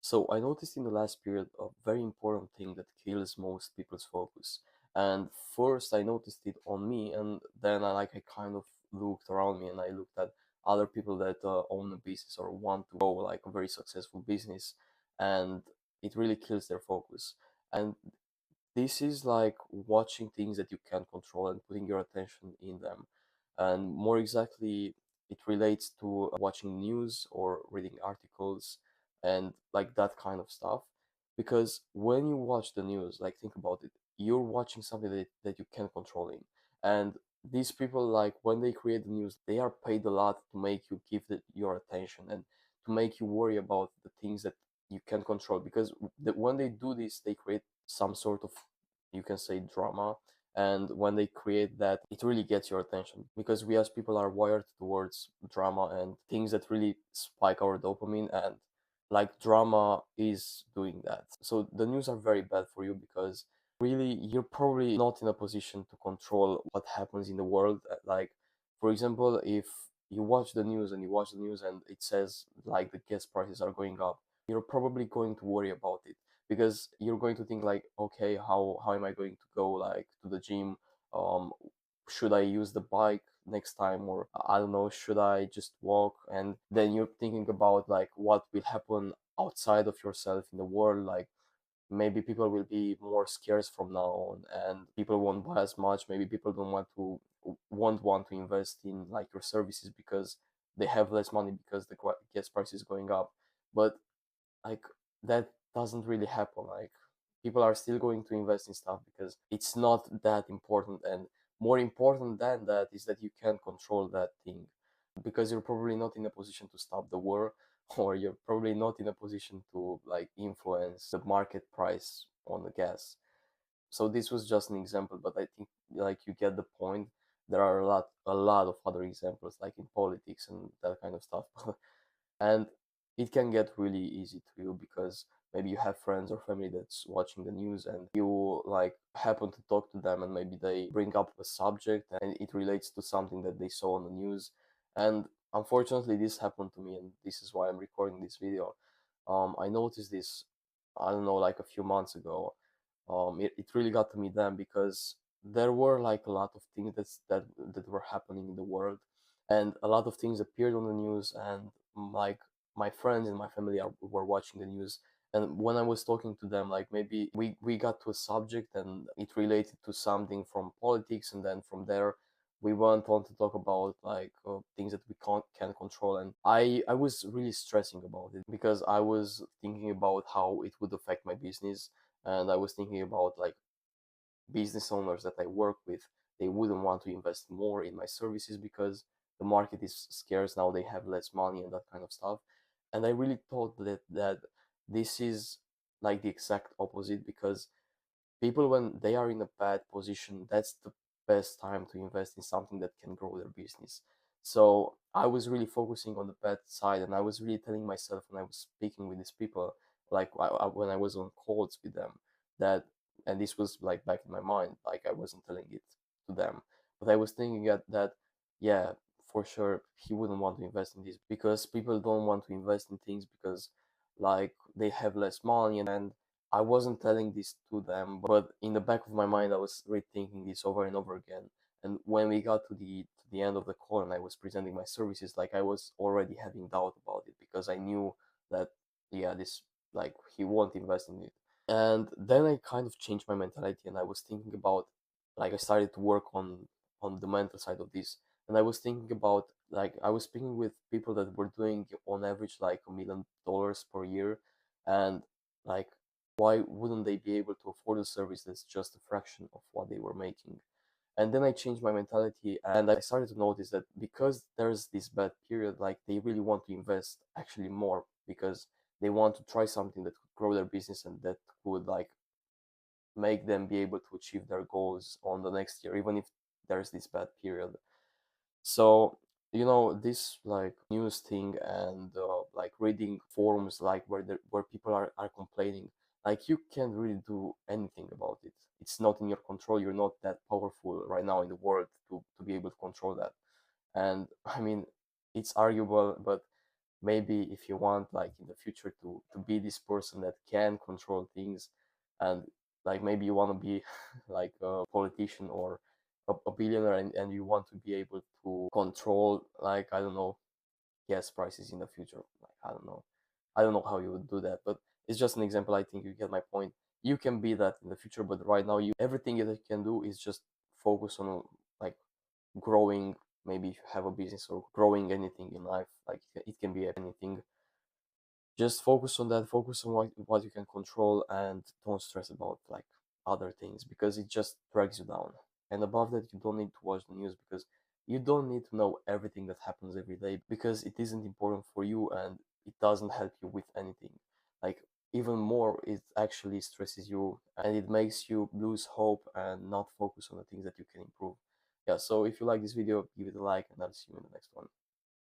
So I noticed in the last period a very important thing that kills most people's focus. And first I noticed it on me, and then I kind of looked around me and I looked at other people that own a business or want to grow like a very successful business, and it really kills their focus. And this is like watching things that you can control and putting your attention in them. And more exactly, it relates to watching news or reading articles and like that kind of stuff. Because when you watch the news, like think about it, you're watching something that you can control in. And these people, like when they create the news, they are paid a lot to make you give your attention and to make you worry about the things that you can control. Because when they do this, they create some sort of, you can say, drama. And when they create that, it really gets your attention because we as people are wired towards drama and things that really spike our dopamine, and like drama is doing that. So the news are very bad for you because really you're probably not in a position to control what happens in the world. Like for example, if you watch the news and it says like the gas prices are going up, you're probably going to worry about it because you're going to think like, okay, how am I going to go like to the gym? um should I use the bike next time, or I don't know, should I just walk? And then you're thinking about like what will happen outside of yourself in the world. Like maybe people will be more scarce from now on and people won't buy as much. Maybe people don't want to won't want to invest in like your services because they have less money because the gas price is going up. But like that doesn't really happen. Like people are still going to invest in stuff because it's not that important. And more important than that is that you can control that thing because you're probably not in a position to stop the war or you're probably not in a position to like influence the market price on the gas. So this was just an example, but I think like you get the point. There are a lot of other examples like in politics and that kind of stuff. And it can get really easy to you because maybe you have friends or family that's watching the news and you like happen to talk to them and maybe they bring up a subject and it relates to something that they saw on the news. And unfortunately this happened to me, and this is why I'm recording this video. I noticed this, I don't know, like a few months ago. It really got to me then because there were like a lot of things that were happening in the world, and a lot of things appeared on the news, and like my friends and my family were watching the news. And when I was talking to them, like maybe we got to a subject and it related to something from politics, and then from there we went on to talk about like things that we can control. And I was really stressing about it because I was thinking about how it would affect my business, and I was thinking about like business owners that I work with, they wouldn't want to invest more in my services because the market is scarce now, they have less money and that kind of stuff. And I really thought that this is like the exact opposite, because people, when they are in a bad position, that's the best time to invest in something that can grow their business. So I was really focusing on the bad side, and I was really telling myself when I was speaking with these people, like when I was on calls with them, that, and this was like back in my mind, like I wasn't telling it to them, but I was thinking that yeah, for sure he wouldn't want to invest in this because people don't want to invest in things because like they have less money. And I wasn't telling this to them, but in the back of my mind, I was rethinking this over and over again. And when we got to the end of the call and I was presenting my services, like I was already having doubt about it because I knew that yeah, this, like he won't invest in it. And then I kind of changed my mentality and I was thinking about, like I started to work on the mental side of this. And I was thinking about, like I was speaking with people that were doing on average like $1 million per year, and like why wouldn't they be able to afford a service that's just a fraction of what they were making? And then I changed my mentality and I started to notice that because there's this bad period, like they really want to invest actually more because they want to try something that could grow their business and that could like make them be able to achieve their goals on the next year, even if there's this bad period. So, this like news thing and like reading forums like where people are complaining, like you can't really do anything about it. It's not in your control. You're not that powerful right now in the world to be able to control that. And I mean, it's arguable, but maybe if you want like in the future to be this person that can control things, and like maybe you want to be like a politician or a billionaire, and you want to be able to control, like, I don't know, gas prices in the future. Like, I don't know how you would do that, but it's just an example. I think you get my point. You can be that in the future, but right now, you everything that you can do is just focus on like growing. Maybe if you have a business or growing anything in life, like it can be anything. Just focus on that. Focus on what you can control, and don't stress about like other things, because it just drags you down. And above that, you don't need to watch the news, because you don't need to know everything that happens every day, because it isn't important for you and it doesn't help you with anything. Like, even more, it actually stresses you and it makes you lose hope and not focus on the things that you can improve. Yeah, so if you like this video, give it a like, and I'll see you in the next one.